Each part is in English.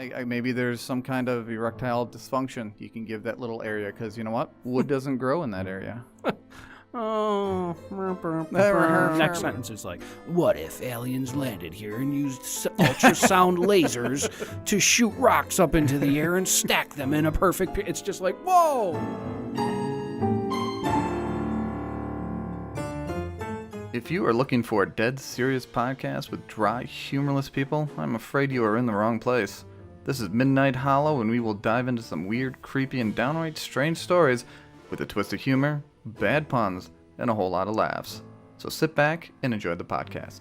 Maybe there's some kind of erectile dysfunction you can give that little area, because you know what? Wood doesn't grow in that area. Oh. Next sentence is like, what if aliens landed here and used ultrasound lasers to shoot rocks up into the air and stack them in a perfect... It's just like, whoa! If you are looking for a dead serious podcast with dry, humorless people, I'm afraid you are in the wrong place. This is Midnight Hollow, and we will dive into some weird, creepy, and downright strange stories with a twist of humor, bad puns, and a whole lot of laughs. So sit back and enjoy the podcast.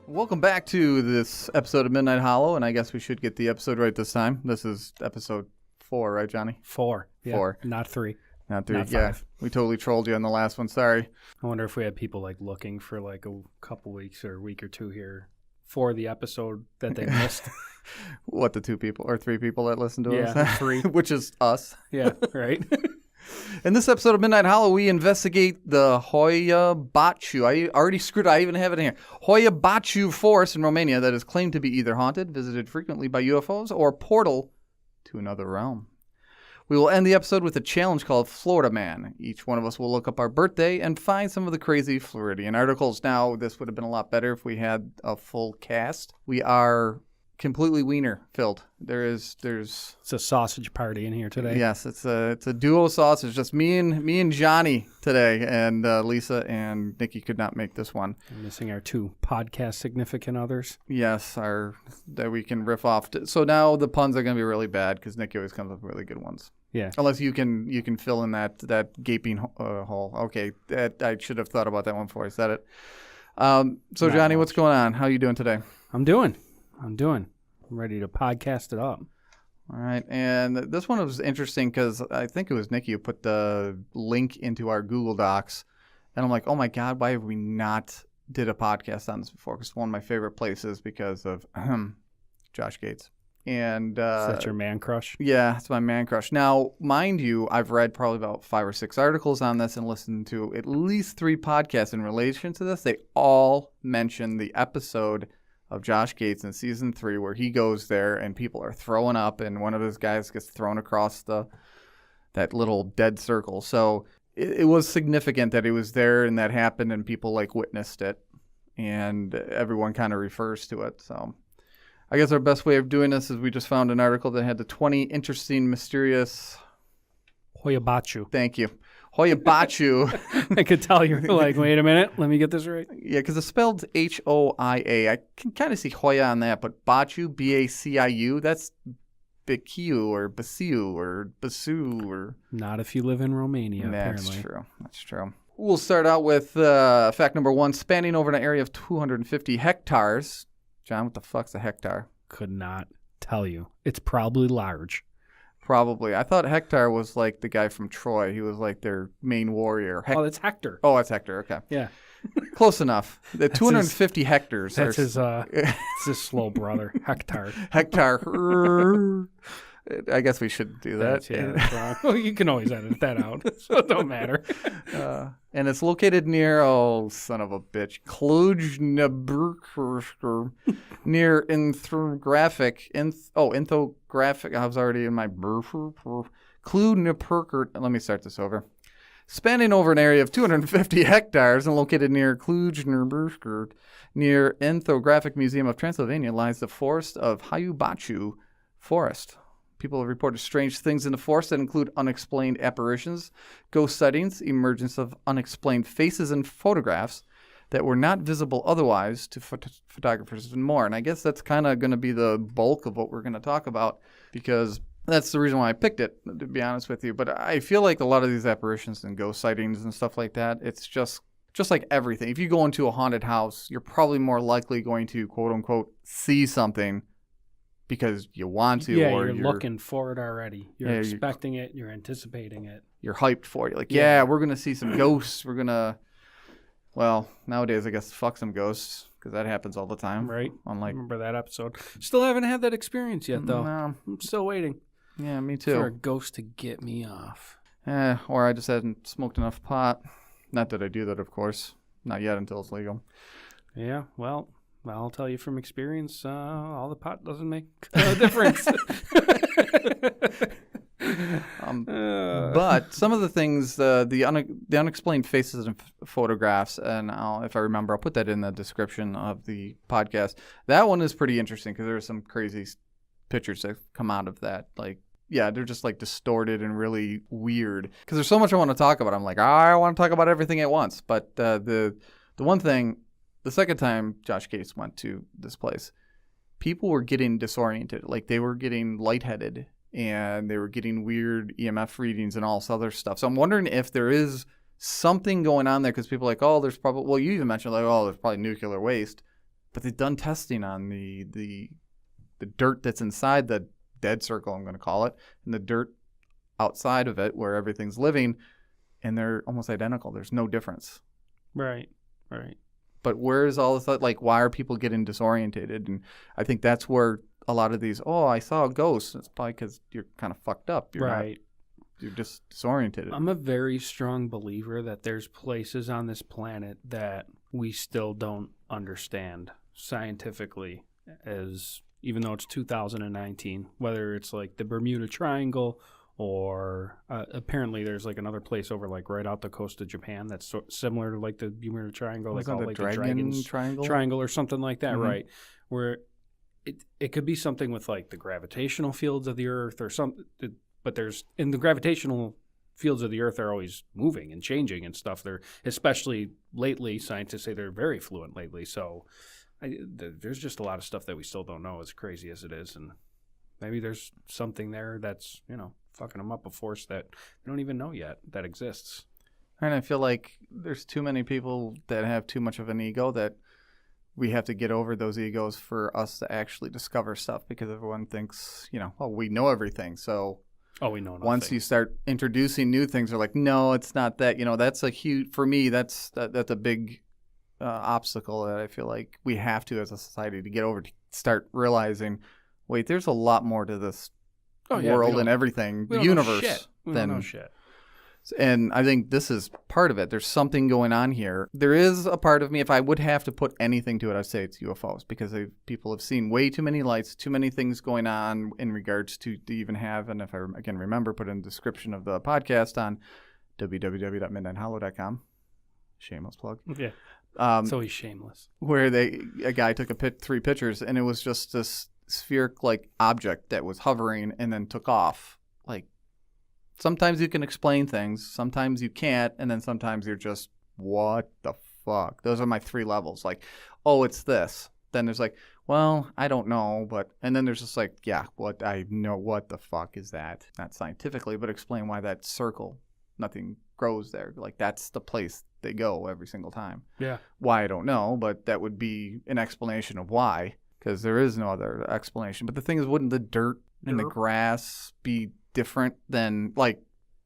Welcome back to this episode of Midnight Hollow, and I guess we should get the episode right this time. This is episode 4, right, Johnny? 4. Yeah, 4. Not 3. Not 3, not 5. Yeah. We totally trolled you on the last one, sorry. I wonder if we had people like looking for like a couple weeks or a week or two here for the episode that they missed. What, the 2 people or 3 people that listen to us? Yeah, 3. Which is us. Yeah, right. In this episode of Midnight Hollow, we investigate the Hoia-Baciu. I already screwed it. I even have it in here. Hoia-Baciu forest in Romania that is claimed to be either haunted, visited frequently by UFOs, or a portal to another realm. We will end the episode with a challenge called Florida Man. Each one of us will look up our birthday and find some of the crazy Floridian articles. Now, this would have been a lot better if we had a full cast. We are completely wiener filled. There's It's a sausage party in here today. Yes, it's a duo sausage. Just me and Johnny today, and Lisa and Nikki could not make this one. We're missing our 2 podcast significant others. Yes, that we can riff off. So now the puns are going to be really bad because Nikki always comes up with really good ones. Yeah. Unless you can fill in that gaping hole. Okay, I should have thought about that one before I said it. So Johnny, what's going on? How are you doing today? I'm doing. I'm ready to podcast it up. All right, and this one was interesting because I think it was Nikki who put the link into our Google Docs, and I'm like, oh my God, why have we not did a podcast on this before? Because it's one of my favorite places because of Josh Gates. And Is that your man crush? Yeah, it's my man crush. Now, mind you, I've read probably about 5 or 6 articles on this and listened to at least 3 podcasts in relation to this. They all mention the episode of Josh Gates in season 3 where he goes there and people are throwing up and one of his guys gets thrown across that little dead circle. So it was significant that he was there and that happened and people like witnessed it and everyone kind of refers to it. So I guess our best way of doing this is we just found an article that had the 20 interesting, mysterious... Hoia-Baciu. Thank you. Hoia-Baciu. I could tell you're like, wait a minute, let me get this right. Yeah, because it's spelled Hoia. I can kind of see Hoia on that, but Baciu, Baciu, that's Baciu or Baciu or Basu or... Not if you live in Romania, That's apparently. That's true. We'll start out with fact number 1, spanning over an area of 250 hectares. John, what the fuck's a hectare? Could not tell you. It's probably large. Probably. I thought Hector was like the guy from Troy. He was like their main warrior. Oh, that's Hector. Oh, that's Hector. Okay. Yeah. Close enough. The 250 hectares. That's his slow brother, Hector. Hector. I guess we should do that. That's wrong. Well, you can always edit that out, so it don't matter. And it's located near, son of a bitch, Cluj-Napoca, near Infographic. I was already in my Cluj-Napoca. Let me start this over. Spanning over an area of 250 hectares and located near Cluj-Napoca, near Infographic Museum of Transylvania, lies the forest of Hoia-Baciu Forest. People have reported strange things in the forest that include unexplained apparitions, ghost sightings, emergence of unexplained faces and photographs that were not visible otherwise to photographers and more. And I guess that's kind of going to be the bulk of what we're going to talk about because that's the reason why I picked it, to be honest with you. But I feel like a lot of these apparitions and ghost sightings and stuff like that, it's just like everything. If you go into a haunted house, you're probably more likely going to, quote unquote, see something because you want to. Yeah, or you're looking for it already. You're expecting it. You're anticipating it. You're hyped for it. Like, yeah, we're going to see some ghosts. We're going to, well, nowadays I guess fuck some ghosts because that happens all the time. Right. Unlike, remember that episode. Still haven't had that experience yet, though. No. I'm still waiting. Yeah, me too. For a ghost to get me off. Or I just hadn't smoked enough pot. Not that I do that, of course. Not yet until it's legal. Yeah, well, Well, I'll tell you from experience, all the pot doesn't make a difference. But some of the things, the unexplained faces and photographs, and if I remember, I'll put that in the description of the podcast. That one is pretty interesting because there's some crazy pictures that come out of that. Like, yeah, they're just like distorted and really weird. Because there's so much I want to talk about. I'm like, I want to talk about everything at once. But the one thing, the second time Josh Case went to this place, people were getting disoriented. Like, they were getting lightheaded. And they were getting weird EMF readings and all this other stuff. So I'm wondering if there is something going on there because people are like, oh, there's probably, well, you even mentioned like, oh, there's probably nuclear waste. But they've done testing on the dirt that's inside the dead circle, I'm going to call it, and the dirt outside of it where everything's living, and they're almost identical. There's no difference. Right. But where is all this, like, why are people getting disorientated? And I think that's where a lot of these, oh, I saw a ghost. It's probably because you're kind of fucked up. You're you're just disoriented. I'm a very strong believer that there's places on this planet that we still don't understand scientifically, as even though it's 2019, whether it's like the Bermuda Triangle or apparently there's like another place over like right out the coast of Japan that's similar to like the Bermuda Triangle. They call it like the Dragon's Triangle or something like that, right? Where it could be something with like the gravitational fields of the Earth or something, but there's in the gravitational fields of the Earth are always moving and changing and stuff. They're especially lately, scientists say they're very fluent lately. So there's just a lot of stuff that we still don't know, as crazy as it is, and maybe there's something there that's fucking them up, a force that we don't even know yet that exists. And I feel like there's too many people that have too much of an ego that we have to get over those egos for us to actually discover stuff because everyone thinks, well, we know everything. So we know nothing. Once you start introducing new things, they're like, no, it's not that. That's a huge, for me, that's a big obstacle that I feel like we have to as a society to get over, to start realizing, wait, there's a lot more to this world and everything, the universe. We don't know shit. And I think this is part of it. There's something going on here. There is a part of me, if I would have to put anything to it, I'd say it's UFOs, because people have seen way too many lights, too many things going on in regards to even have, and if I again remember, put in the description of the podcast on www.midnighthollow.com. Shameless plug. Yeah. So he's shameless. Where a guy took 3 pictures, and it was just this spheric like object that was hovering and then took off. Like, sometimes you can explain things, sometimes you can't, and then sometimes you're just, what the fuck? Those are my 3 levels. Like, oh, it's this. Then there's like, well, I don't know, but, and then there's just like, yeah, what I know, what the fuck is that? Not scientifically, but explain why that circle, nothing grows there. Like, that's the place they go every single time. Yeah. Why, I don't know, but that would be an explanation of why, because there is no other explanation. But the thing is, wouldn't the dirt and the grass be different than, like,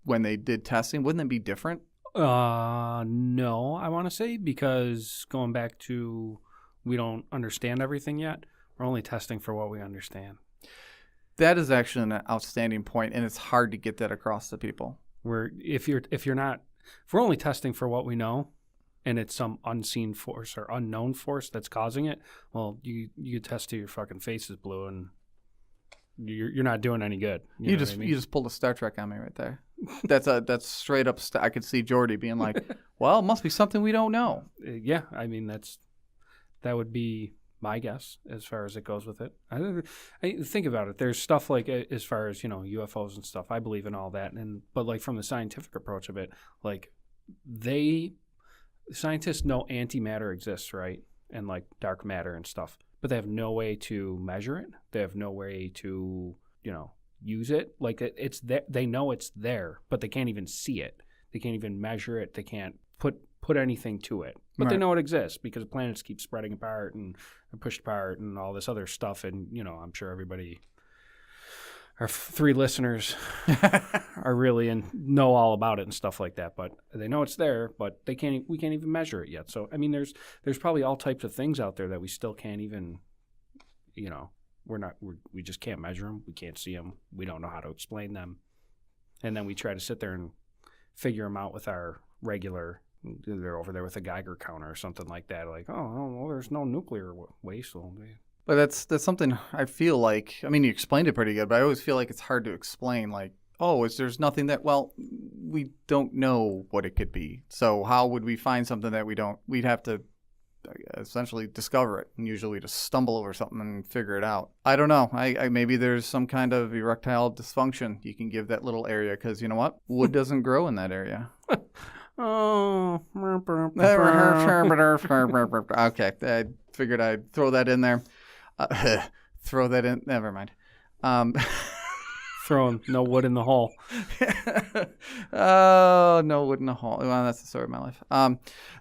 when they did testing? Wouldn't it be different? No, I want to say, because going back to we don't understand everything yet. We're only testing for what we understand. That is actually an outstanding point, and it's hard to get that across to people. If we're only testing for what we know, and it's some unseen force or unknown force that's causing it, well, you test till your fucking face is blue and you're not doing any good. You just pulled a Star Trek on me right there. That's straight up. I could see Jordy being like, "Well, it must be something we don't know." Yeah, I mean that would be my guess as far as it goes with it. I think about it. There's stuff like, as far as UFOs and stuff. I believe in all that, but like from the scientific approach of it, like scientists know antimatter exists, right, and like dark matter and stuff. But they have no way to measure it. They have no way to, use it. Like, it's there. They know it's there, but they can't even see it. They can't even measure it. They can't put anything to it. But They know it exists because planets keep spreading apart and pushed apart and all this other stuff. And, I'm sure everybody, our 3 listeners are really know all about it and stuff like that. But they know it's there, but we can't even measure it yet. So, I mean, there's probably all types of things out there that we still can't even, we just can't measure them. We can't see them. We don't know how to explain them. And then we try to sit there and figure them out with our regular they're over there with a Geiger counter or something like that. Like, oh, well, there's no nuclear waste. Well, But that's something I feel like, I mean, you explained it pretty good, but I always feel like it's hard to explain. Like, oh, there's nothing that, well, we don't know what it could be. So how would we find something that we'd have to essentially discover it, and usually just stumble over something and figure it out. I don't know. I maybe there's some kind of erectile dysfunction you can give that little area, because you know what? Wood doesn't grow in that area. Oh. Okay, I figured I'd throw that in there. Throw that in. Never mind. Throwing no wood in the hole. Oh, no wood in the hole. Well, that's the story of my life.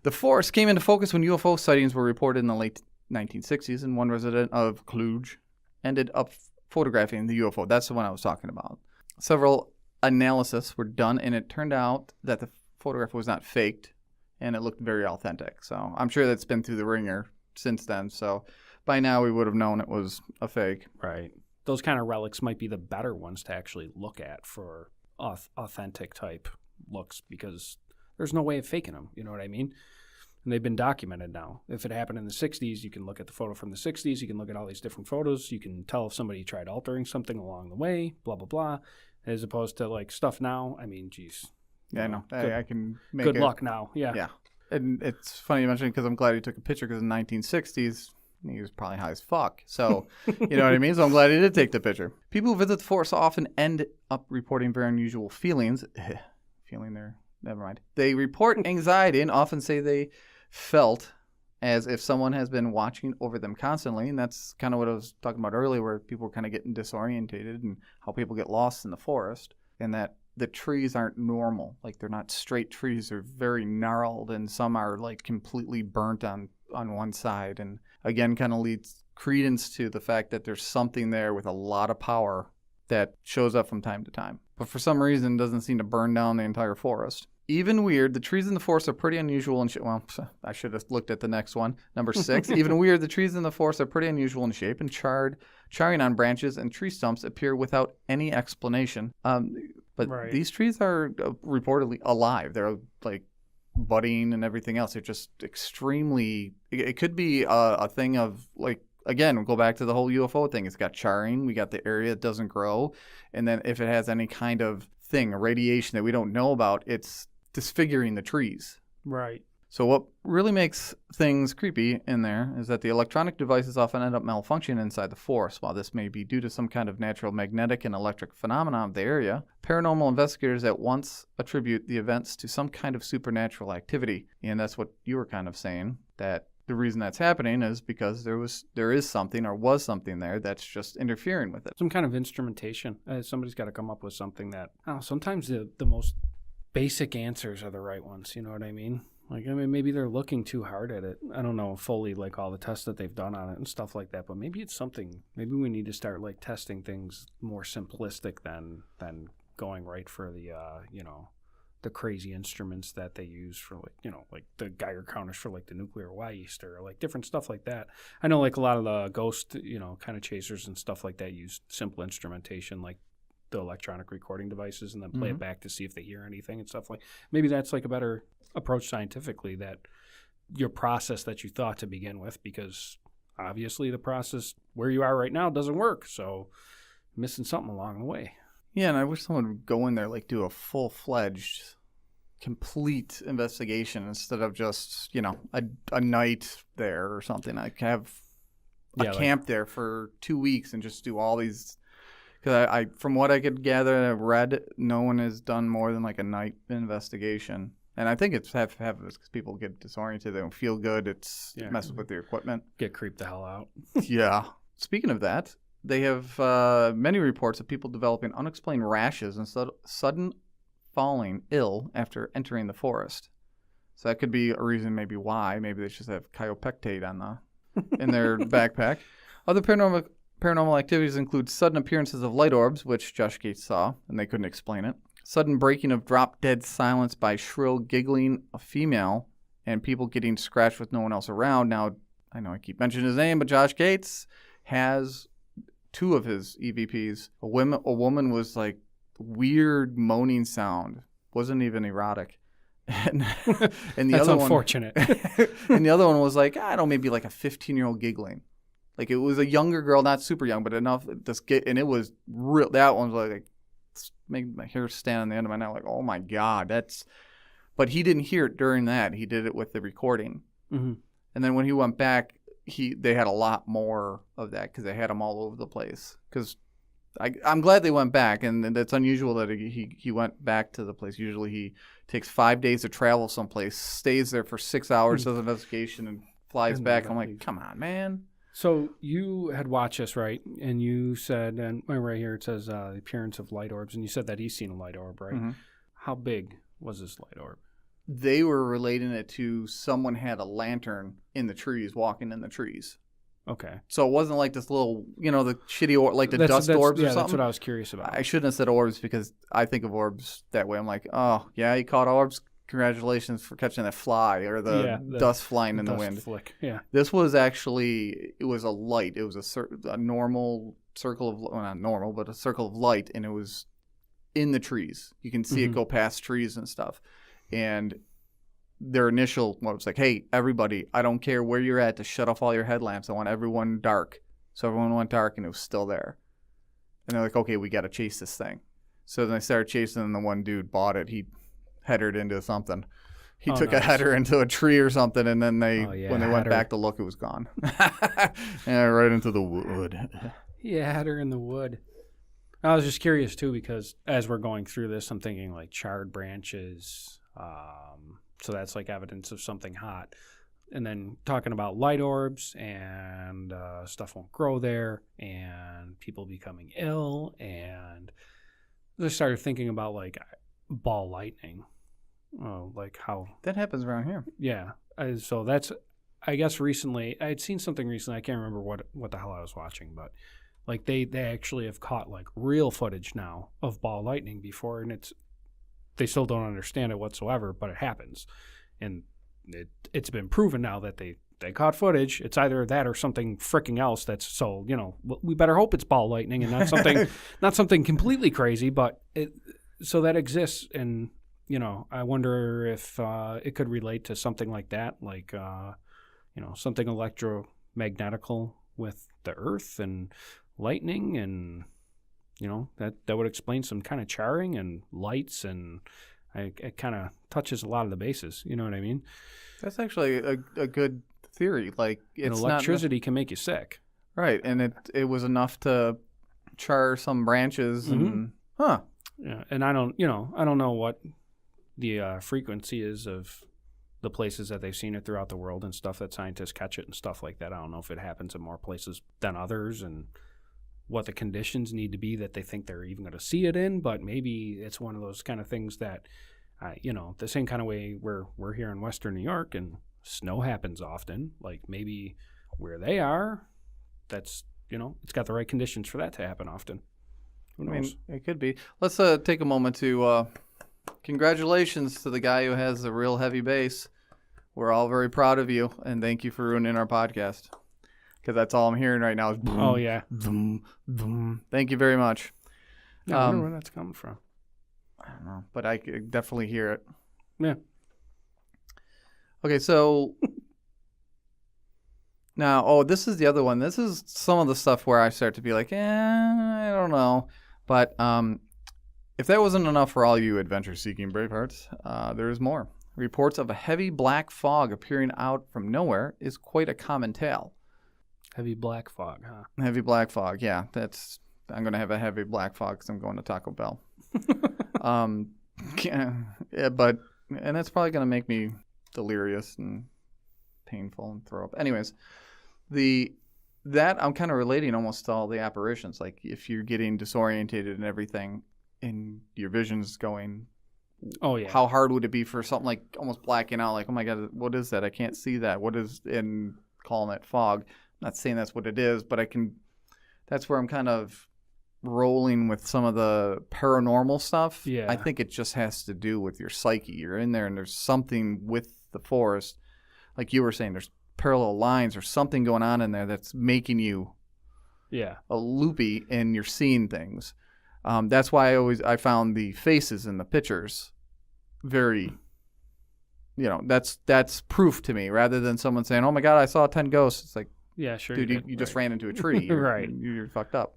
The forest came into focus when UFO sightings were reported in the late 1960s, and one resident of Cluj ended up photographing the UFO. That's the one I was talking about. Several analyses were done, and it turned out that the photograph was not faked, and it looked very authentic. So I'm sure that's been through the ringer since then. So by now we would have known it was a fake. Right. Those kind of relics might be the better ones to actually look at for authentic type looks, because there's no way of faking them. You know what I mean? And they've been documented now. If it happened in the 60s, you can look at the photo from the 60s. You can look at all these different photos. You can tell if somebody tried altering something along the way, blah, blah, blah, as opposed to like stuff now. I mean, geez. Yeah, I know. I can make good luck now. Yeah. Yeah. And it's funny you mentioned, because I'm glad you took a picture, because in the 1960s, he was probably high as fuck. So, you know what I mean? So I'm glad he did take the picture. People who visit the forest often end up reporting very unusual feelings. Never mind. They report anxiety and often say they felt as if someone has been watching over them constantly. And that's kind of what I was talking about earlier, where people were kind of getting disorientated and how people get lost in the forest, and that the trees aren't normal. Like, they're not straight trees. They're very gnarled, and some are like completely burnt on one side. And again, kind of leads credence to the fact that there's something there with a lot of power that shows up from time to time, but for some reason doesn't seem to burn down the entire forest. Even weird, the trees in the forest are pretty unusual in shape. Well, I should have looked at the next one. Number 6. Even weird, the trees in the forest are pretty unusual in shape, and charring on branches and tree stumps appear without any explanation. But Right. These trees are reportedly alive. They're like budding and everything else. They're just extremely. It could be a thing of, like, again, we'll go back to the whole UFO thing. It's got charring. We got the area that doesn't grow, and then if it has any kind of thing, a radiation that we don't know about, it's disfiguring the trees. Right. So what really makes things creepy in there is that the electronic devices often end up malfunctioning inside the forest. While this may be due to some kind of natural magnetic and electric phenomenon of the area, paranormal investigators at once attribute the events to some kind of supernatural activity. And that's what you were kind of saying, that the reason that's happening is because there is something, or was something there, that's just interfering with it. Some kind of instrumentation. Somebody's got to come up with something that, I don't know, sometimes the most basic answers are the right ones. You know what I mean? Like, I mean, maybe they're looking too hard at it. I don't know fully, like, all the tests that they've done on it and stuff like that, but maybe it's something, maybe we need to start, like, testing things more simplistic than going right for the, the crazy instruments that they use for, like, like the Geiger counters for, like, the nuclear waste, or, like, different stuff like that. I know, like, a lot of the ghost, kind of chasers and stuff like that use simple instrumentation, like the electronic recording devices, and then play it back to see if they hear anything and stuff like. Maybe that's like a better approach scientifically, that your process that you thought to begin with, because obviously the process where you are right now doesn't work, so missing something along the way. Yeah, and I wish someone would go in there, like, do a full-fledged, complete investigation instead of just, a night there or something. I could have a camp there for 2 weeks and just do all these. Because I, from what I could gather and I've read, no one has done more than like a night investigation. And I think it's have because people get disoriented. They don't feel good. It's messes with their equipment. Get creeped the hell out. Yeah. Speaking of that, they have many reports of people developing unexplained rashes and sudden falling ill after entering the forest. So that could be a reason, maybe why. Maybe they just have chiropectate in their backpack. Other paranormal activities include sudden appearances of light orbs, which Josh Gates saw, and they couldn't explain it. Sudden breaking of drop-dead silence by shrill giggling a female, and people getting scratched with no one else around. Now, I know I keep mentioning his name, but Josh Gates has 2 of his EVPs. A woman was like weird moaning sound. Wasn't even erotic. And, and the That's other unfortunate. and the other one was like, I don't know, maybe like a 15-year-old giggling. Like it was a younger girl, not super young, but enough to get, and it was real. That one was like made my hair stand on the end of my neck. Like, oh my God, that's. But he didn't hear it during that. He did it with the recording. Mm-hmm. And then when he went back, they had a lot more of that because they had them all over the place. Because I'm glad they went back, and it's unusual that he went back to the place. Usually he takes 5 days to travel someplace, stays there for 6 hours, does an investigation, and flies back. I'm like, come on, man. So you had watched this, right? And you said, and right here it says the appearance of light orbs, and you said that he's seen a light orb, right? Mm-hmm. How big was this light orb? They were relating it to someone had a lantern in the trees, walking in the trees. Okay. So it wasn't like this little, the shitty orb, like the dust orbs or something. That's what I was curious about. I shouldn't have said orbs because I think of orbs that way. I'm like, oh, yeah, you caught orbs? Congratulations for catching that fly or the dust flying in the wind. Flick. Yeah. This was actually, it was a light. It was a normal circle of, well, not normal, but a circle of light, and it was in the trees. You can see it go past trees and stuff. And their initial was like, hey, everybody, I don't care where you're at to shut off all your headlamps. I want everyone dark. So everyone went dark, and it was still there. And they're like, okay, we got to chase this thing. So then they started chasing, and the one dude bought it. He headered into something. He took a header into a tree or something, and then when they went back to look, it was gone. Yeah, right into the wood. Yeah, header in the wood. I was just curious, too, because as we're going through this, I'm thinking like charred branches. So that's like evidence of something hot. And then talking about light orbs and stuff won't grow there and people becoming ill. And I started thinking about like ball lightning. Oh, like how that happens around here. Yeah. So that's, I guess recently, I had seen something recently. I can't remember what the hell I was watching, but like they actually have caught like real footage now of ball lightning before, and they still don't understand it whatsoever, but it happens. And it's been proven now that they caught footage. It's either that or something freaking else that's so, we better hope it's ball lightning and not something completely crazy, but so that exists. And, I wonder if it could relate to something like that, like, something electromagnetical with the earth and lightning and, that would explain some kind of charring and lights, and it kind of touches a lot of the bases. You know what I mean? That's actually a good theory. Like, it's electricity can make you sick. Right, and it was enough to char some branches and Yeah, and I don't know what the frequency is of the places that they've seen it throughout the world and stuff that scientists catch it and stuff like that. I don't know if it happens in more places than others and what the conditions need to be that they think they're even going to see it in, but maybe it's one of those kind of things that, the same kind of way we're here in Western New York and snow happens often, like maybe where they are, that's, it's got the right conditions for that to happen often. Who knows? I mean, it could be. Let's take a moment to congratulations to the guy who has the real heavy bass. We're all very proud of you, and thank you for ruining our podcast. Because that's all I'm hearing right now is boom, oh, yeah. Boom, boom. Thank you very much. I wonder where that's coming from. I don't know, but I could definitely hear it. Yeah. Okay, so now, this is the other one. This is some of the stuff where I start to be like, I don't know. But if that wasn't enough for all you adventure-seeking bravehearts, there is more. Reports of a heavy black fog appearing out from nowhere is quite a common tale. Heavy black fog, huh? Heavy black fog, yeah. I'm going to have a heavy black fog because I'm going to Taco Bell. Yeah, and that's probably going to make me delirious and painful and throw up. Anyways, that I'm kind of relating almost to all the apparitions. Like if you're getting disorientated and everything and your vision's going, oh yeah, how hard would it be for something like almost blacking out? Like, oh my God, what is that? I can't see that. What is in calling it fog? I'm not saying that's what it is, but that's where I'm kind of rolling with some of the paranormal stuff. Yeah. I think it just has to do with your psyche. You're in there and there's something with the forest. Like you were saying, there's parallel lines or something going on in there that's making you a loopy and you're seeing things. That's why I found the faces in the pictures very that's proof to me rather than someone saying, oh my God, I saw 10 ghosts. It's like, Yeah, sure. dude, you just ran into a tree. Right. You're fucked up.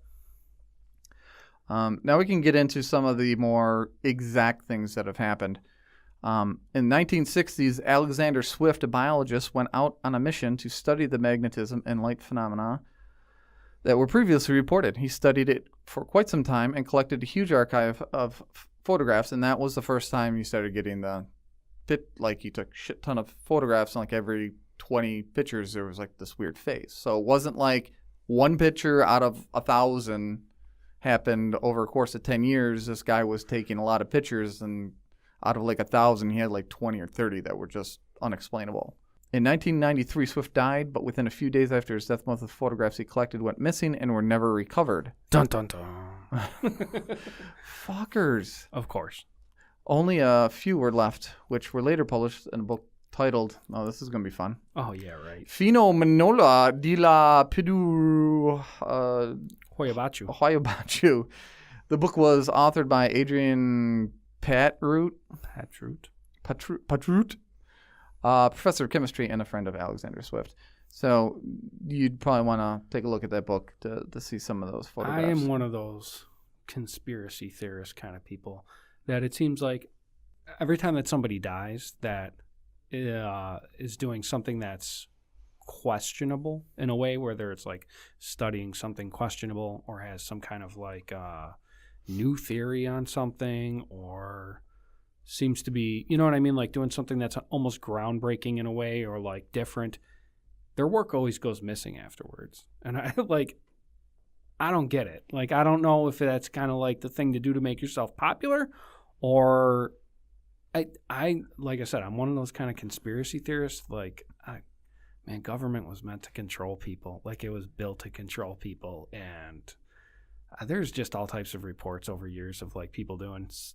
Now we can get into some of the more exact things that have happened. In 1960s, Alexander Swift, a biologist, went out on a mission to study the magnetism and light phenomena that were previously reported. He studied it for quite some time and collected a huge archive of photographs, and that was the first time he started getting he took a shit ton of photographs, and like every 20 pictures there was like this weird face. So it wasn't like one picture out of 1,000 happened over a course of 10 years. This guy was taking a lot of pictures, and out of like 1,000 he had like 20 or 30 that were just unexplainable. In 1993, Swift died, but within a few days after his death, most of the photographs he collected went missing and were never recovered. Dun dun dun. Fuckers. Of course. Only a few were left, which were later published in a book titled, this is going to be fun. Oh, yeah, right. Fenomenola di la Pidu Hoia-Baciu. Hoia-Baciu. The book was authored by Adrian Patroot, professor of chemistry and a friend of Alexander Swift. So you'd probably want to take a look at that book to see some of those photographs. I am one of those conspiracy theorist kind of people that it seems like every time that somebody dies that is doing something that's questionable in a way, whether it's like studying something questionable or has some kind of like new theory on something, or seems to be, you know what I mean, like doing something that's almost groundbreaking in a way or like different, their work always goes missing afterwards. And I don't get it. Like, I don't know if that's kind of like the thing to do to make yourself popular, or I like I said, I'm one of those kind of conspiracy theorists. Like, government was meant to control people. Like, it was built to control people. And there's just all types of reports over years of like people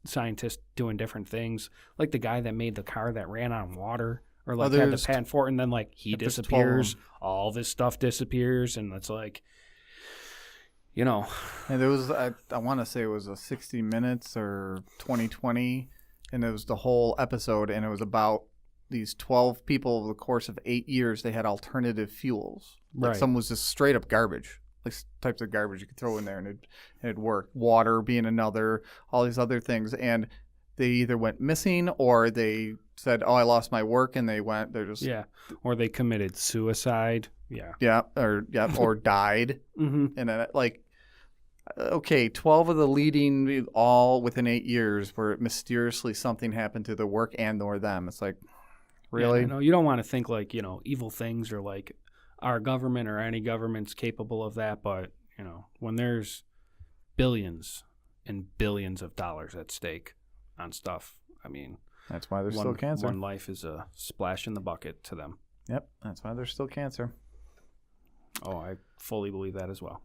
scientists doing different things. Like the guy that made the car that ran on water, or like had the patent for it, and then like he disappears. All this stuff disappears, and it's like, And there was, I want to say it was a 60 Minutes or 2020, and it was the whole episode, and it was about these 12 people over the course of 8 years. They had alternative fuels. Like right. Some was just straight up garbage. Like types of garbage you could throw in there and it'd work. Water being another, all these other things. And they either went missing or they said, I lost my work, and they're just... Yeah, or they committed suicide. Yeah. Yeah, or died. Mm-hmm. And then, like, okay, 12 of the leading, all within 8 years, where mysteriously something happened to their work or them. It's like, really? Yeah, no, you don't want to think like, evil things or like our government or any government's capable of that. But, when there's billions and billions of dollars at stake on stuff, I mean, that's why there's still cancer. One life is a splash in the bucket to them. Yep, that's why there's still cancer. Oh, I fully believe that as well.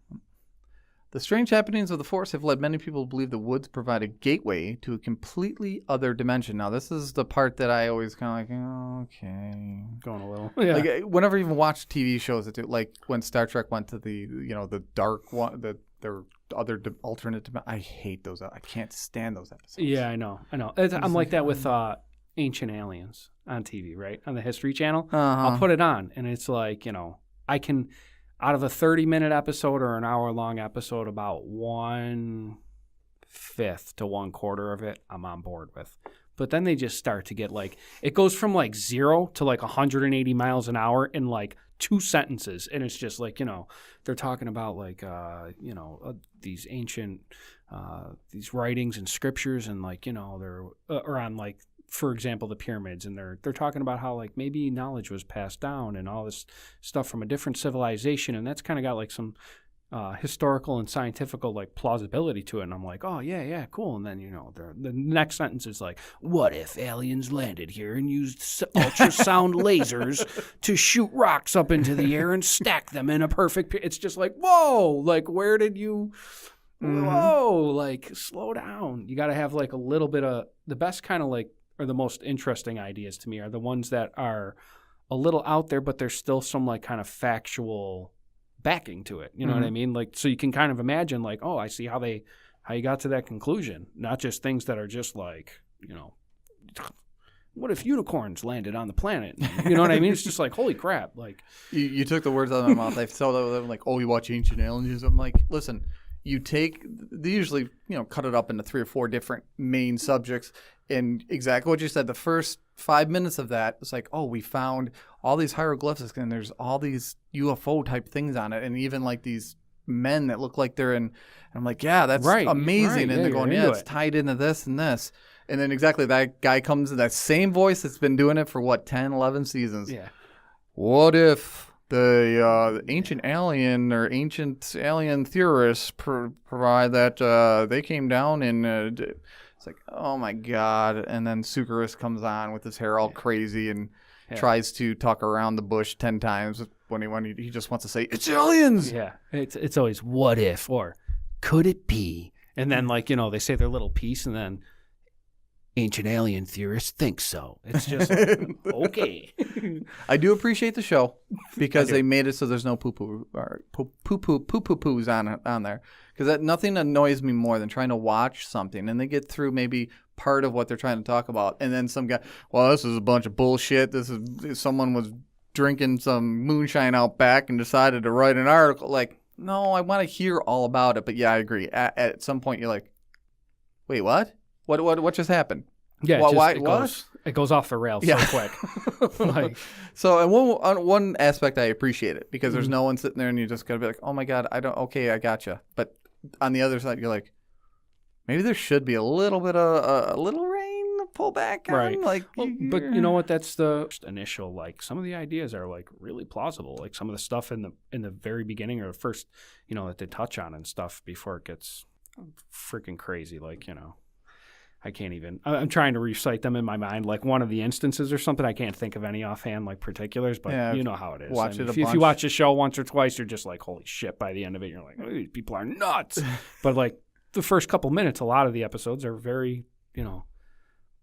The strange happenings of the forest have led many people to believe the woods provide a gateway to a completely other dimension. Now, this is the part that I always kind of like, okay. Going a little. Yeah. Like, whenever I even watch TV shows that do, like when Star Trek went to the, the dark one, their other alternate dimension. I hate those. I can't stand those episodes. Yeah, I know. I'm like that with Ancient Aliens on TV, right? On the History Channel. Uh-huh. I'll put it on, and it's like, I can... Out of a 30-minute episode or an hour-long episode, about 1/5 to 1/4 of it, I'm on board with. But then they just start to get like, it goes from like 0 to like 180 miles an hour in like 2 sentences. And it's just like, they're talking about like, these ancient, these writings and scriptures, and like, they're or on like, for example, the pyramids, and they're talking about how like maybe knowledge was passed down and all this stuff from a different civilization, and that's kind of got like some historical and scientific like plausibility to it. And I'm like, oh yeah, cool. And then the next sentence is like, what if aliens landed here and used ultrasound lasers to shoot rocks up into the air and stack them in a perfect? It's just like, whoa, like where did you? Whoa, like slow down. You got to have like a little bit of the best kind of like. Or the most interesting ideas to me are the ones that are a little out there, but there's still some like kind of factual backing to it. You know what I mean? Like, so you can kind of imagine like, oh, I see how you got to that conclusion. Not just things that are just like, what if unicorns landed on the planet? You know what I mean? It's just like, holy crap. Like, You took the words out of my mouth. I saw them like, oh, you watch Ancient Aliens. I'm like, listen, they usually, cut it up into 3 or 4 different main subjects. And exactly what you said, the first 5 minutes of that, it's like, oh, we found all these hieroglyphics and there's all these UFO type things on it. And even like these men that look like they're in, and I'm like, yeah, that's amazing. Right. And Yeah, they're going, yeah, it's tied into this and this. And then exactly that guy comes in that same voice that's been doing it for 10, 11 seasons. Yeah. What if the ancient alien theorists provide that they came down and it's like, oh my God. And then Sucarus comes on with his hair all crazy and tries to talk around the bush 10 times when he just wants to say, it's aliens. Yeah. It's always, what if, or could it be? And then they say their little piece and then ancient alien theorists think so. It's just okay. I do appreciate the show because they made it so there's no poo-poos on there. Because nothing annoys me more than trying to watch something and they get through maybe part of what they're trying to talk about, and then some guy, well, this is a bunch of bullshit. Someone was drinking some moonshine out back and decided to write an article. Like, no, I want to hear all about it. But yeah, I agree. At some point, you're like, wait, what? What just happened? Yeah, what? It goes off the rails so quick. So, and on one aspect, I appreciate it because there's no one sitting there and you just gotta be like, oh my God, I gotcha. But on the other side, you're like, maybe there should be a little bit of a little rain to pull back on. Right. Like, but you know what? That's the initial. Some of the ideas are really plausible. Like some of the stuff in the very beginning or the first, that they touch on and stuff before it gets freaking crazy. I can't even. I'm trying to recite them in my mind. Like one of the instances or something. I can't think of any offhand particulars, but you know how it is. If you watch a show once or twice, you're just like, holy shit! By the end of it, you're like, oh, these people are nuts. But the first couple minutes, a lot of the episodes are very,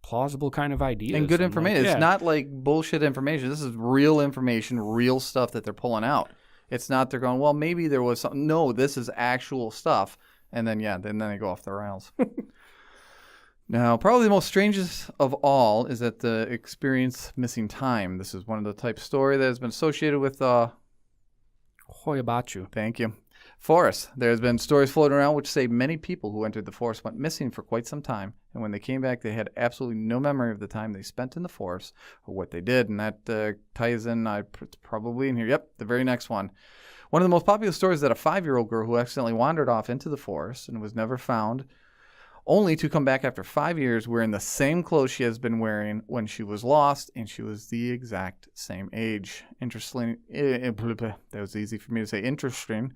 plausible kind of ideas and good information. It's not like bullshit information. This is real information, real stuff that they're pulling out. It's not they're going, well, maybe there was something. No, this is actual stuff. And then then they go off the rails. Now, probably the most strangest of all is that the experience missing time. This is one of the type of story that has been associated with Hoia-Baciu. Thank you. Forest. There's been stories floating around which say many people who entered the forest went missing for quite some time, and when they came back, they had absolutely no memory of the time they spent in the forest or what they did. And that ties in, it's probably in here. Yep, the very next one. One of the most popular stories is that a 5-year-old girl who accidentally wandered off into the forest and was never found, only to come back after 5 years wearing the same clothes she has been wearing when she was lost, and she was the exact same age. Interesting. That was easy for me to say. Interesting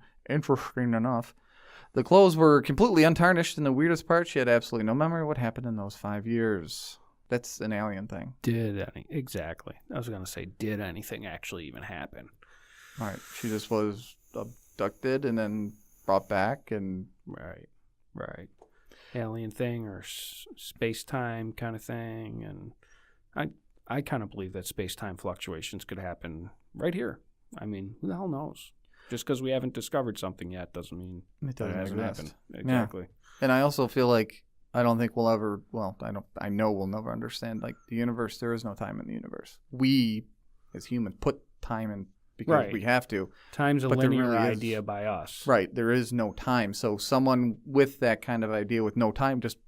enough. The clothes were completely untarnished, and the weirdest part, she had absolutely no memory of what happened in those 5 years. That's an alien thing. Exactly. I was going to say, did anything actually even happen? All right. She just was abducted and then brought back and... Right. Alien thing or space-time kind of thing. And I kind of believe that space-time fluctuations could happen right here. I mean, who the hell knows? Just because we haven't discovered something yet doesn't mean it hasn't happened. Exactly. Yeah. And I also feel like I don't think we'll ever, I know we'll never understand, the universe. There is no time in the universe. We, as humans, put time in because we have to. Time's a linear idea by us. Right. There is no time. So someone with that kind of idea with no time just,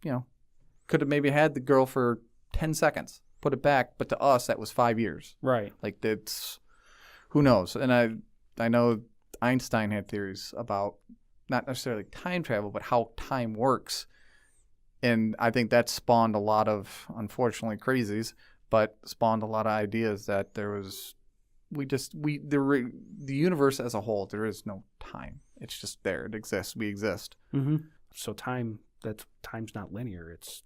could have maybe had the girl for 10 seconds, put it back. But to us, that was 5 years. Right. That's, who knows? And I know Einstein had theories about not necessarily time travel, but how time works. And I think that spawned a lot of, unfortunately, crazies, but spawned a lot of ideas that there was... the universe as a whole, there is no time. It's just there. It exists. We exist. Mm-hmm. So time's not linear. It's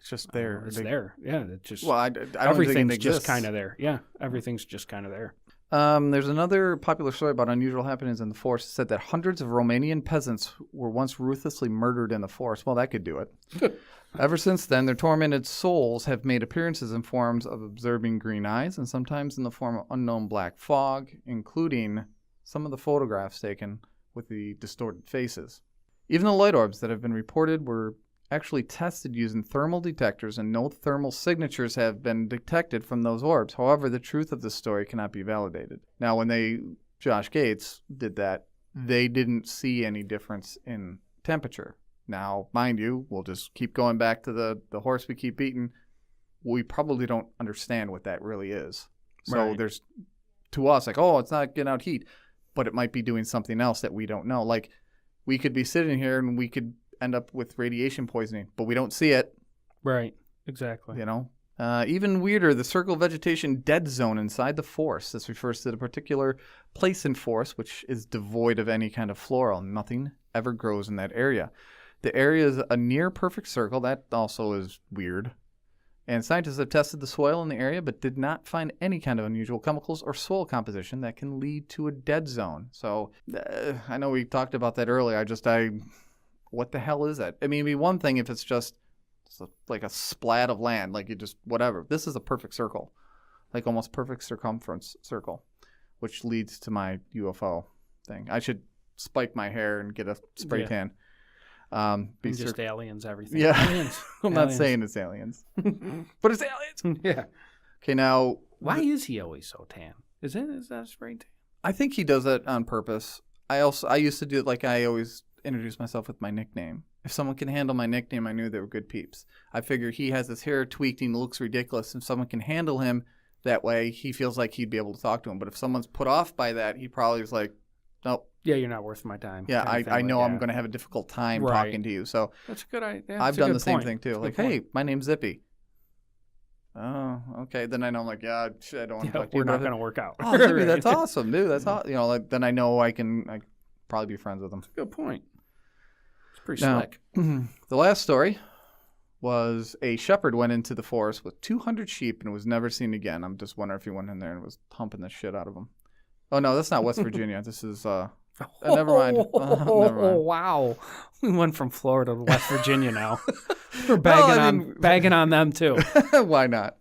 just there. It's there. Yeah. It's just. Well, I don't everything's think it just kind of there. Yeah. Everything's just kind of there. There's another popular story about unusual happenings in the forest. It said that hundreds of Romanian peasants were once ruthlessly murdered in the forest. Well, that could do it. Ever since then, their tormented souls have made appearances in forms of observing green eyes and sometimes in the form of unknown black fog, including some of the photographs taken with the distorted faces. Even the light orbs that have been reported were actually tested using thermal detectors, and no thermal signatures have been detected from those orbs. However, the truth of this story cannot be validated. Now, when Josh Gates did that, they didn't see any difference in temperature. Now, mind you, we'll just keep going back to the horse we keep beating. We probably don't understand what that really is. So there's, to us, like, oh, it's not getting out heat, but it might be doing something else that we don't know. Like, we could be sitting here and we could end up with radiation poisoning, but we don't see it. Right. Exactly. You know? Even weirder, the circle vegetation dead zone inside the forest. This refers to the particular place in forest which is devoid of any kind of floral. Nothing ever grows in that area. The area is a near perfect circle. That also is weird. And scientists have tested the soil in the area but did not find any kind of unusual chemicals or soil composition that can lead to a dead zone. So I know we talked about that earlier. What the hell is that? I mean, it'd be one thing if it's just like a splat of land, like you just whatever. This is a perfect circle, like almost perfect circumference circle, which leads to my UFO thing. I should spike my hair and get a spray tan. Just aliens, everything. Yeah, Aliens. I'm not saying it's aliens, but it's aliens. Yeah. Okay, now why is he always so tan? Is that a spray tan? I think he does that on purpose. I used to do it like I always introduce myself with my nickname. If someone can handle my nickname, I knew they were good peeps. I figure he has his hair tweaked and looks ridiculous. If someone can handle him that way, he feels like he'd be able to talk to him. But if someone's put off by that, he probably is like, nope. Yeah, you're not worth my time. Yeah, I know I'm going to have a difficult time talking to you. So that's a good idea. I've done the same thing too. Like, hey, my name's Zippy. Oh, okay. Then I know I'm like, I don't want to talk to you. We're not going to work out. Oh, Zippy, that's awesome, dude. That's awesome. You know, like, then I know I can probably be friends with him. That's a good point. It's pretty slick. The last story was a shepherd went into the forest with 200 sheep and was never seen again. I'm just wondering if he went in there and was humping the shit out of them. Oh, no, that's not West Virginia. This is, never mind. Never mind. Wow. We went from Florida to West Virginia now. We're bagging on them, too. Why not?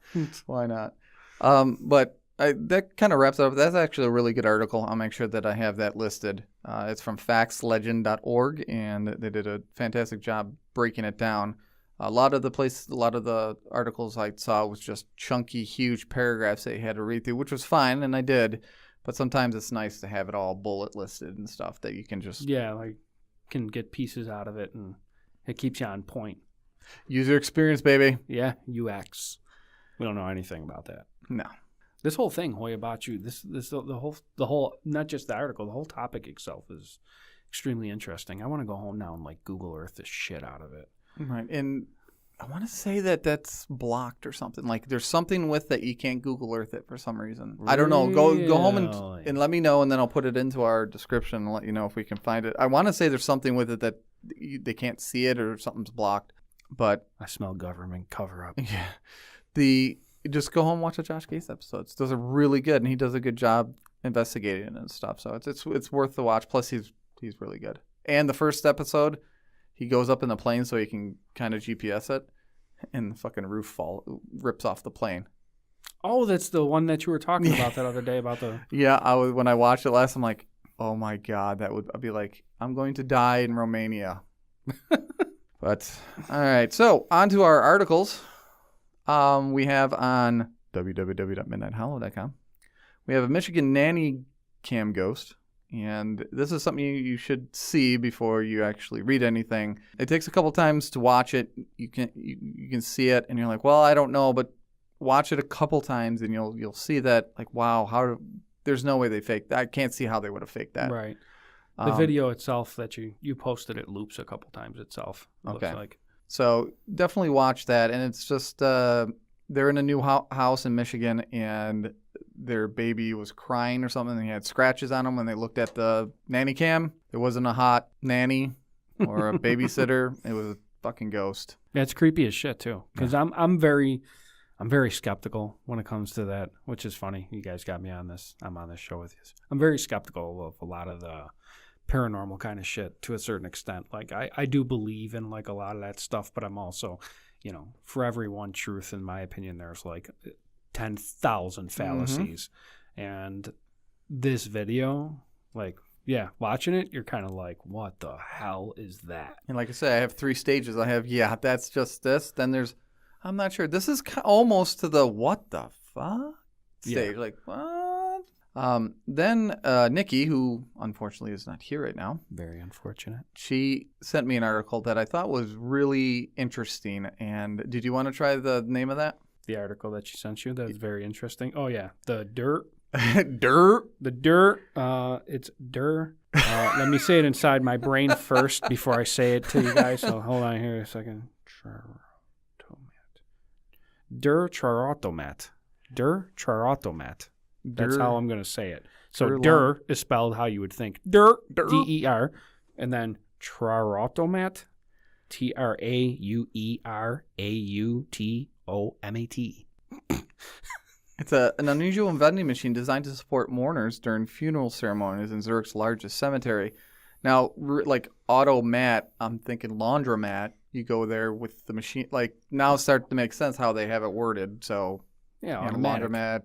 Why not? But that kind of wraps it up. That's actually a really good article. I'll make sure that I have that listed. It's from factslegend.org, and they did a fantastic job breaking it down. A lot of the articles I saw was just chunky, huge paragraphs that you had to read through, which was fine, and I did. But sometimes it's nice to have it all bullet listed and stuff that you can just... Yeah, like can get pieces out of it, and it keeps you on point. User experience, baby. Yeah, UX. We don't know anything about that. No. This whole thing, Hoia-Baciu, the whole, not just the article, the whole topic itself is extremely interesting. I want to go home now and like Google Earth the shit out of it. Right, and I want to say that that's blocked or something. Like there's something with that you can't Google Earth it for some reason. Really? I don't know. Go home and let me know, and then I'll put it into our description and let you know if we can find it. I want to say there's something with it that they can't see it or something's blocked. But I smell government cover up. Yeah, just go home and watch the Josh Gates episodes. Those are really good, and he does a good job investigating it and stuff. So it's worth the watch. Plus, he's really good. And the first episode, he goes up in the plane so he can kind of GPS it, and the fucking roof rips off the plane. Oh, that's the one that you were talking about that other day about the. Yeah, when I watched it last, I'm like, oh my god, I'd be like, I'm going to die in Romania. But all right, so on to our articles. We have on www.midnighthollow.com. We have a Michigan nanny cam ghost, and this is something you should see before you actually read anything. It takes a couple times to watch it. You can see it, and you're like, well, I don't know, but watch it a couple times, and you'll see that like, wow, there's no way they faked that. I can't see how they would have faked that. Right. The video itself that you posted, it loops a couple times itself. It looks like. So definitely watch that. And it's just they're in a new house in Michigan, and their baby was crying or something. And he had scratches on him when they looked at the nanny cam. There wasn't a hot nanny or a babysitter. It was a fucking ghost. Yeah, it's creepy as shit too. Because I'm very skeptical when it comes to that, which is funny. You guys got me on this. I'm on this show with you. I'm very skeptical of a lot of the paranormal kind of shit to a certain extent. Like I do believe in like a lot of that stuff, but I'm also, for every one truth, in my opinion, there's like 10,000 fallacies. And this video, like, yeah, watching it, you're kind of like, what the hell is that? And like I said, I have 3 stages. I have, that's just this. Then there's, I'm not sure. This is almost to the what the fuck stage. Yeah. Like, what? Then Nikki, who unfortunately is not here right now, Very unfortunate. she sent me an article that I thought was really interesting. And did you want to try the name of that? The article that she sent you, that's very interesting. Oh, yeah. The dirt. Dirt. The dirt. It's dirt. Let me say it inside my brain first before I say it to you guys. So hold on here a second. Der Charatomat. Der Charatomat. That's how I'm going to say it. So der is spelled how you would think. Der, D-E-R. And then Charatomat, Traueratautomat. It's an unusual vending machine designed to support mourners during funeral ceremonies in Zurich's largest cemetery. Now, like automat, I'm thinking laundromat. You go there with the machine. Like, now it's starting to make sense how they have it worded. So, yeah, laundromat,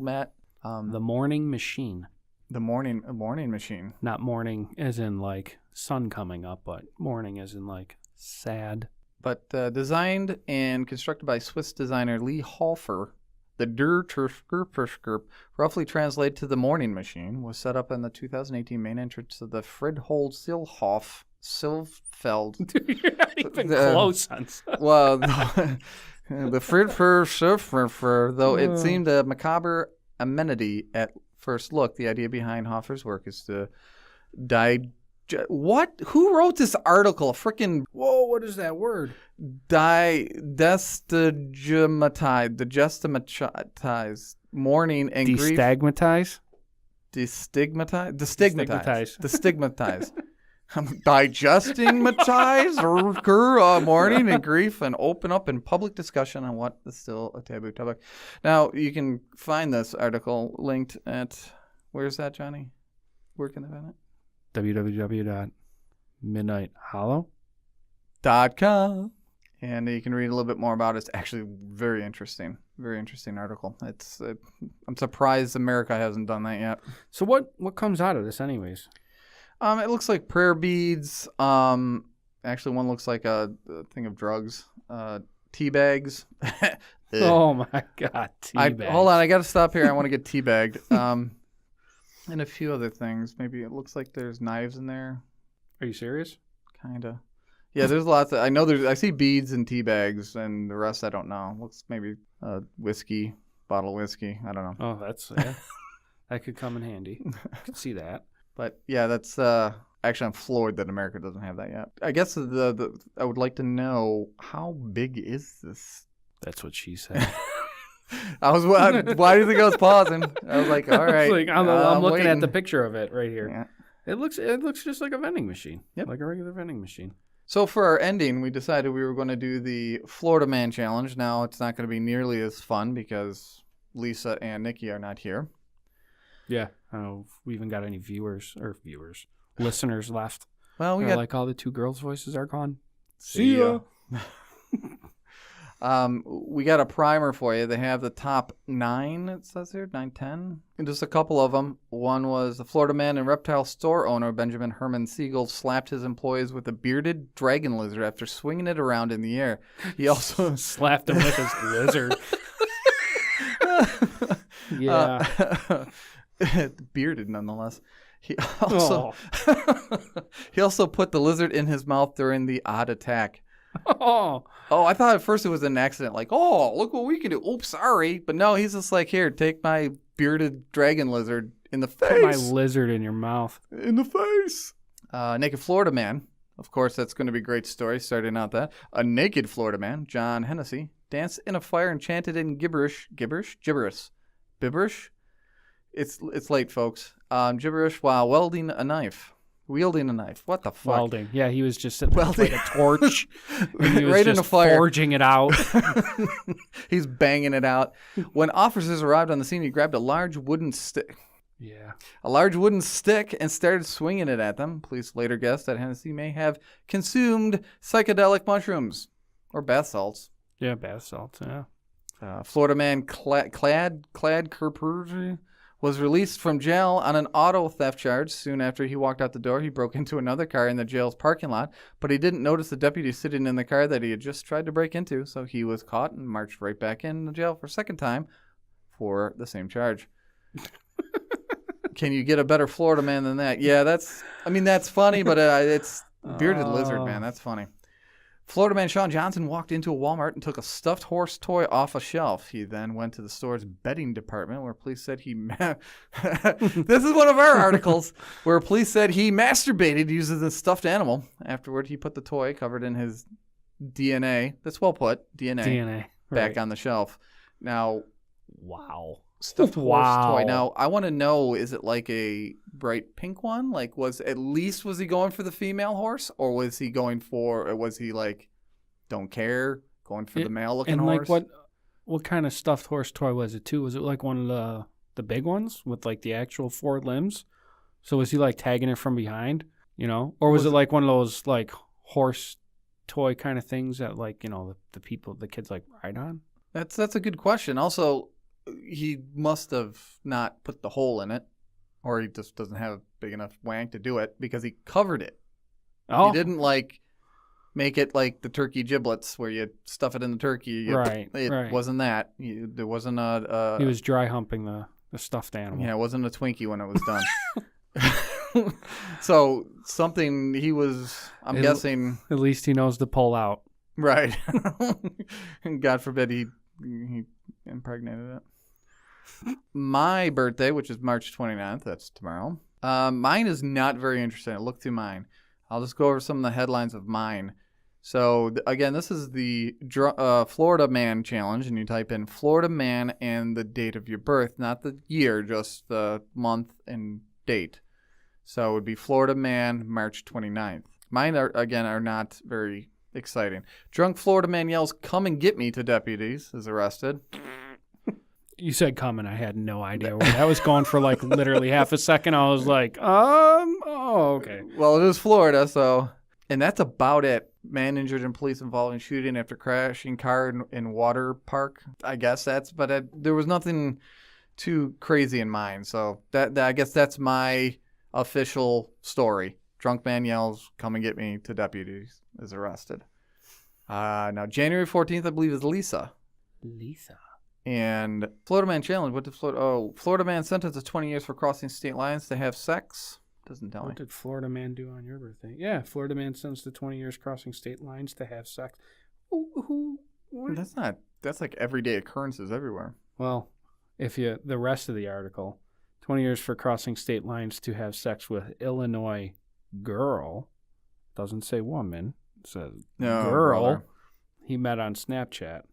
mat. The mourning machine. The mourning machine. Not mourning as in like sun coming up, but mourning as in like sad. But designed and constructed by Swiss designer Lee Hofer, the Der Terskirperskirp, roughly translated to the mourning machine, was set up in the 2018 main entrance of the Friedhold Silfeld. You're not even close on stuff. Well, the Friedhold, though it seemed a macabre amenity at first look, the idea behind Hofer's work is to What? Who wrote this article? Freaking Whoa! What is that word? Destigmatize mourning and grief. Destigmatize. Destigmatize. Digestingmatize mourning and grief and open up in public discussion on what is still a taboo topic. Now you can find this article linked at where's that, Johnny? Where can they find it? www.midnighthollow.com. And you can read a little bit more about it. It's actually very interesting article. I'm surprised America hasn't done that yet. So what comes out of this anyways? It looks like prayer beads. Actually, one looks like a thing of drugs. Tea bags. Oh my God, tea bags. Hold on, I got to stop here. I want to get tea bagged. And a few other things. Maybe it looks like there's knives in there. Are you serious? Kinda. Yeah, there's lots of. I see beads and tea bags, and the rest I don't know. Looks maybe whiskey, bottle of whiskey. I don't know. Oh, that could come in handy. I could see that. But yeah, that's actually I'm floored that America doesn't have that yet. I guess I would like to know how big is this? That's what she said. Why do you think I was pausing? I was like, all right. I'm looking at the picture of it right here. Yeah. It looks just like a vending machine. Yep. Like a regular vending machine. So for our ending, we decided we were going to do the Florida Man Challenge. Now it's not going to be nearly as fun because Lisa and Nikki are not here. Yeah. I don't know if we even got any listeners left. Well, we got like all the 2 girls' voices are gone. See ya. We got a primer for you. They have the top 9, it says here, 9, 10. And just a couple of them. One was the Florida man and reptile store owner, Benjamin Herman Siegel, slapped his employees with a bearded dragon lizard after swinging it around in the air. He also slapped them with his lizard. Yeah. Bearded, nonetheless. He also put the lizard in his mouth during the odd attack. Oh, I thought at first it was an accident. Like, oh, look what we can do. Oops, sorry. But no, he's just like, here, take my bearded dragon lizard in the face. Put my lizard in your mouth. In the face. Naked Florida man. Of course, that's going to be a great story, starting out that. A naked Florida man, John Hennessy, danced in a fire and chanted in gibberish. It's late, folks. Gibberish while wielding a knife. What the fuck? Welding. Yeah, he was just sitting with like a torch. And he was right just in a fire. Forging it out. He's banging it out. When officers arrived on the scene, he grabbed a large wooden stick. Yeah. A large wooden stick and started swinging it at them. Police later guessed that Hennessy may have consumed psychedelic mushrooms or bath salts. Yeah, bath salts. Yeah. Florida man clad Kerpurzi was released from jail on an auto theft charge. Soon after he walked out the door, he broke into another car in the jail's parking lot, but he didn't notice the deputy sitting in the car that he had just tried to break into, so he was caught and marched right back into jail for a second time for the same charge. Can you get a better Florida man than that? Yeah, that's funny, but it's bearded lizard, man. That's funny. Florida man Sean Johnson walked into a Walmart and took a stuffed horse toy off a shelf. He then went to the store's bedding department where police said this is one of our articles where police said he masturbated using the stuffed animal. Afterward, he put the toy covered in his DNA. That's well put. DNA back on the shelf. Now, wow. Stuffed horse toy. Now, I want to know, is it like a bright pink one? Like, was he going for the female horse? Or was he like, don't care, going for the male looking horse? And like, what kind of stuffed horse toy was it too? Was it like one of the big ones with like the actual 4 limbs? So was he like tagging it from behind, Or was it like one of those like horse toy kind of things that like, the kids like ride on? That's a good question. Also, he must have not put the hole in it, or he just doesn't have a big enough wank to do it because he covered it. Oh. He didn't like make it like the turkey giblets where you stuff it in the turkey. It wasn't that. There wasn't a... He was dry humping the stuffed animal. Yeah, it wasn't a Twinkie when it was done. So something he was, I'm guessing... At least he knows to pull out. Right. And God forbid he impregnated it. My birthday, which is March 29th, that's tomorrow. Mine is not very interesting. I looked through mine. I'll just go over some of the headlines of mine. So, again, this is the Florida Man Challenge, and you type in Florida Man and the date of your birth, not the year, just the month and date. So it would be Florida Man, March 29th. Mine, are not very exciting. Drunk Florida man yells, "Come and get me," to deputies, is arrested. You said come, and I had no idea where that was going for like literally half a second. I was like, oh, okay. Well, it is Florida, so. And that's about it. Man injured in police involved in shooting after crashing car in water park. I guess there was nothing too crazy in mine. So I guess that's my official story. Drunk man yells, "Come and get me," to deputies, is arrested. Now, January 14th, I believe, is Lisa. And Florida Man Challenge. What did Florida man sentenced to 20 years for crossing state lines to have sex? Doesn't tell me. What did Florida man do on your birthday? Yeah, Florida man sentenced to 20 years crossing state lines to have sex. What? That's like everyday occurrences everywhere. Well, the rest of the article, 20 years for crossing state lines to have sex with Illinois girl, doesn't say woman, it says girl. Brother. He met on Snapchat.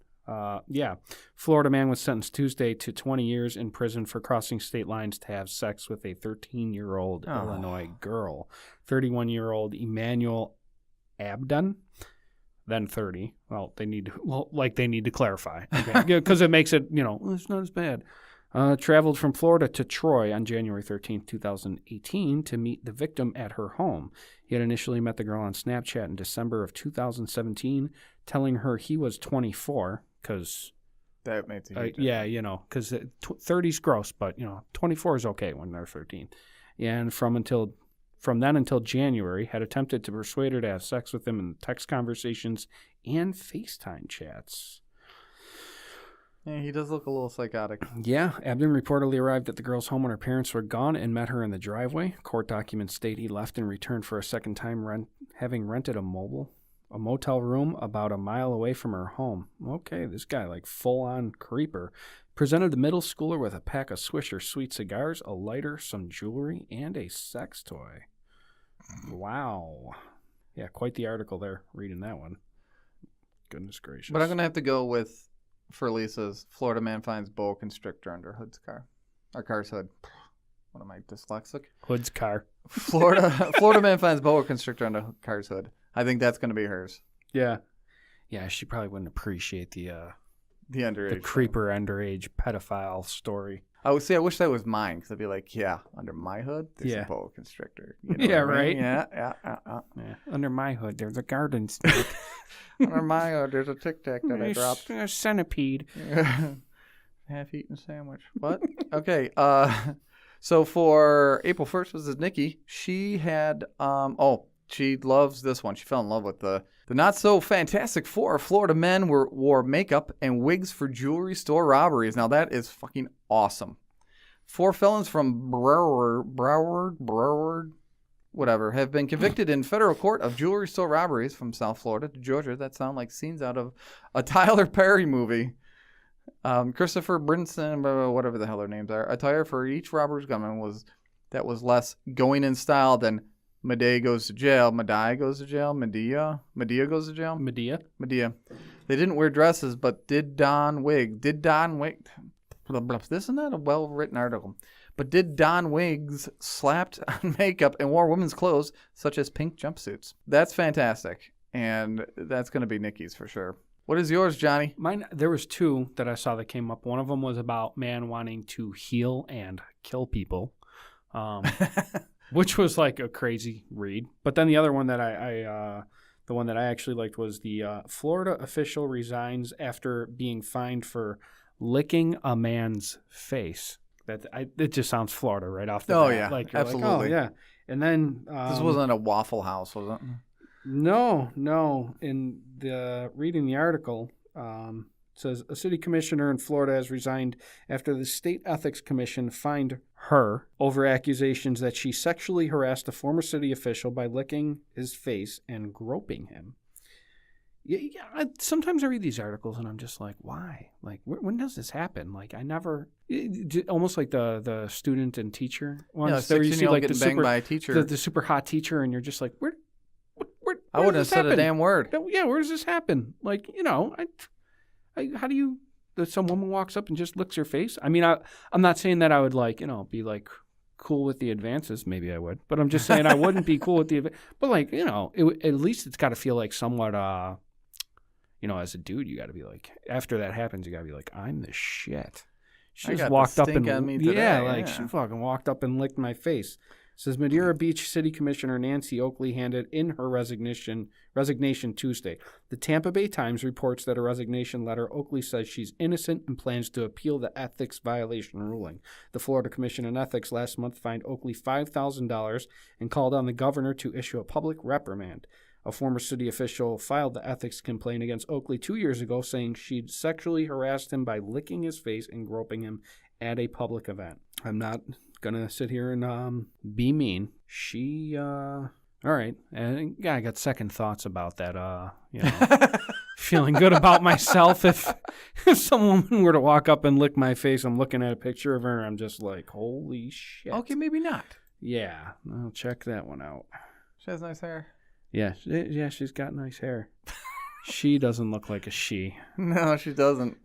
Florida man was sentenced Tuesday to 20 years in prison for crossing state lines to have sex with a 13-year-old Illinois girl. 31-year-old Emmanuel Abdon, then 30. Well, they need to clarify, because it makes it, it's not as bad. Traveled from Florida to Troy on January 13th, 2018 to meet the victim at her home. He had initially met the girl on Snapchat in December of 2017, telling her he was 24, because... That makes a huge difference. Because 30's gross, but, 24 is okay when they're 13. And from then until January, had attempted to persuade her to have sex with him in text conversations and FaceTime chats. Yeah, he does look a little psychotic. Yeah, Abdon reportedly arrived at the girl's home when her parents were gone and met her in the driveway. Court documents state he left and returned for a second time, having rented a motel room about a mile away from her home. Okay, this guy, like full-on creeper. Presented the middle schooler with a pack of Swisher Sweet cigars, a lighter, some jewelry, and a sex toy. Wow. Yeah, quite the article there, reading that one. Goodness gracious. But I'm going to have to go with, for Lisa's, Florida man finds boa constrictor under hood's car. Or car's hood. What am I, dyslexic? Hood's car. Florida man finds boa constrictor under car's hood. I think that's going to be hers. Yeah. Yeah, she probably wouldn't appreciate the underage. The creeper underage pedophile story. I wish that was mine, because I'd be like, yeah, under my hood, there's a boa constrictor. Yeah, right? Yeah. Under my hood, there's a garden snake. Under my hood, there's a Tic Tac that I dropped. A centipede. half-eaten sandwich. What? Okay. So for April 1st was Nikki. She had she loves this one. She fell in love with the not so fantastic four Florida men wore makeup and wigs for jewelry store robberies. Now that is fucking awesome. 4 felons from Broward, whatever, have been convicted in federal court of jewelry store robberies from South Florida to Georgia. That sound like scenes out of a Tyler Perry movie. Christopher Brinson, whatever the hell their names are. Attire for each robber's gunman was less going in style than Medea goes to jail. Medea goes to jail. Medea goes to jail. Medea. They didn't wear dresses, but did don wig. This is not a well-written article. But did don wigs, slapped on makeup, and wore women's clothes, such as pink jumpsuits. That's fantastic. And that's going to be Nikki's for sure. What is yours, Johnny? Mine, there was 2 that I saw that came up. One of them was about man wanting to heal and kill people, which was like a crazy read. But then the other one that the one that I actually liked was the Florida official resigns after being fined for licking a man's face. It just sounds Florida right off the bat. Oh, yeah, like, absolutely. Like, oh, yeah. And then... this wasn't a Waffle House, was it? No. In reading the article, it says a city commissioner in Florida has resigned after the state ethics commission fined her over accusations that she sexually harassed a former city official by licking his face and groping him. Yeah. Sometimes I read these articles and I'm just like, why? Like, when does this happen? Like, I never. Almost like the student and teacher ones. Yeah, you see like getting banged by a teacher. The super hot teacher, and you're just like, where I wouldn't have said a damn word. Yeah, where does this happen? Like, how do you? Some woman walks up and just licks your face. I mean, I'm not saying that I would be like cool with the advances. Maybe I would, but I'm just saying I wouldn't be cool with the. But like, at least it's got to feel like somewhat. As a dude, you got to be like, after that happens, you got to be like, I'm the shit. She just walked up and she fucking walked up and licked my face. It says Madeira Beach City Commissioner Nancy Oakley handed in her resignation Tuesday. The Tampa Bay Times reports that a resignation letter. Oakley says she's innocent and plans to appeal the ethics violation ruling. The Florida Commission on Ethics last month fined Oakley $5,000 and called on the governor to issue a public reprimand. A former city official filed the ethics complaint against Oakley 2 years ago, saying she'd sexually harassed him by licking his face and groping him at a public event. I'm not going to sit here and be mean. She, all right. And yeah, I got second thoughts about that, feeling good about myself. If some woman were to walk up and lick my face, I'm looking at a picture of her and I'm just like, holy shit. Okay, maybe not. Yeah, I'll check that one out. She has nice hair. Yeah, she's got nice hair. She doesn't look like a she. No, she doesn't.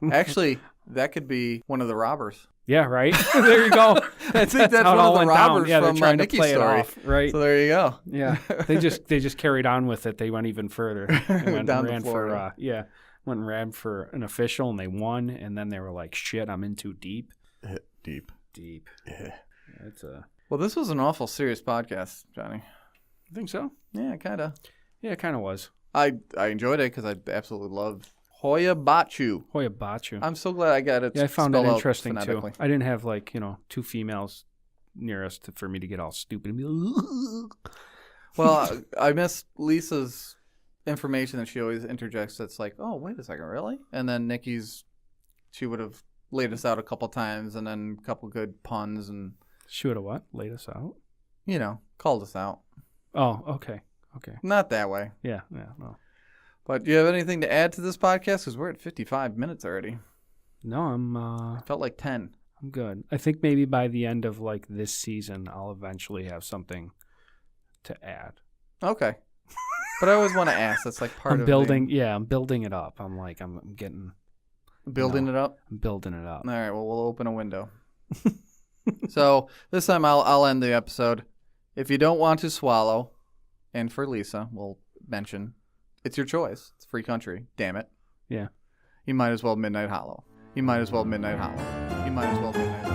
Actually, that could be one of the robbers. Yeah, right? There you go. I think that's one of the robbers from Nikki's story. Off, right? So there you go. Yeah, they just carried on with it. They went even further. They went down and ran to Florida. went and ran for an official, and they won. And then they were like, "Shit, I'm in too deep." Deep. Yeah, it's a. Well, this was an awful serious podcast, Johnny. You think so? Yeah, kind of. Yeah, it kind of was. I enjoyed it because I absolutely loved Hoia-Baciu. Hoia-Baciu. I'm so glad I got it. Yeah, I found it interesting too. phonetically. I didn't have two females near us for me to get all stupid and be like, well, I miss Lisa's information that she always interjects. That's like, oh, wait a second, really? And then Nikki's, she would have laid us out a couple times, and then a couple good puns, and she would have what? Laid us out? Called us out. Oh, okay. Not that way. Yeah, no. But do you have anything to add to this podcast? Because we're at 55 minutes already. No, It felt like 10. I'm good. I think maybe by the end of like this season, I'll eventually have something to add. Okay. But I always want to ask. That's like part I'm of building it up. I'm getting building it up. I'm building it up. All right. Well, we'll open a window. So this time I'll end the episode. If you don't want to swallow, and for Lisa, we'll mention it's your choice. It's a free country. Damn it. Yeah. You might as well Midnight Hollow. You might as well Midnight Hollow. You might as well Midnight Hollow.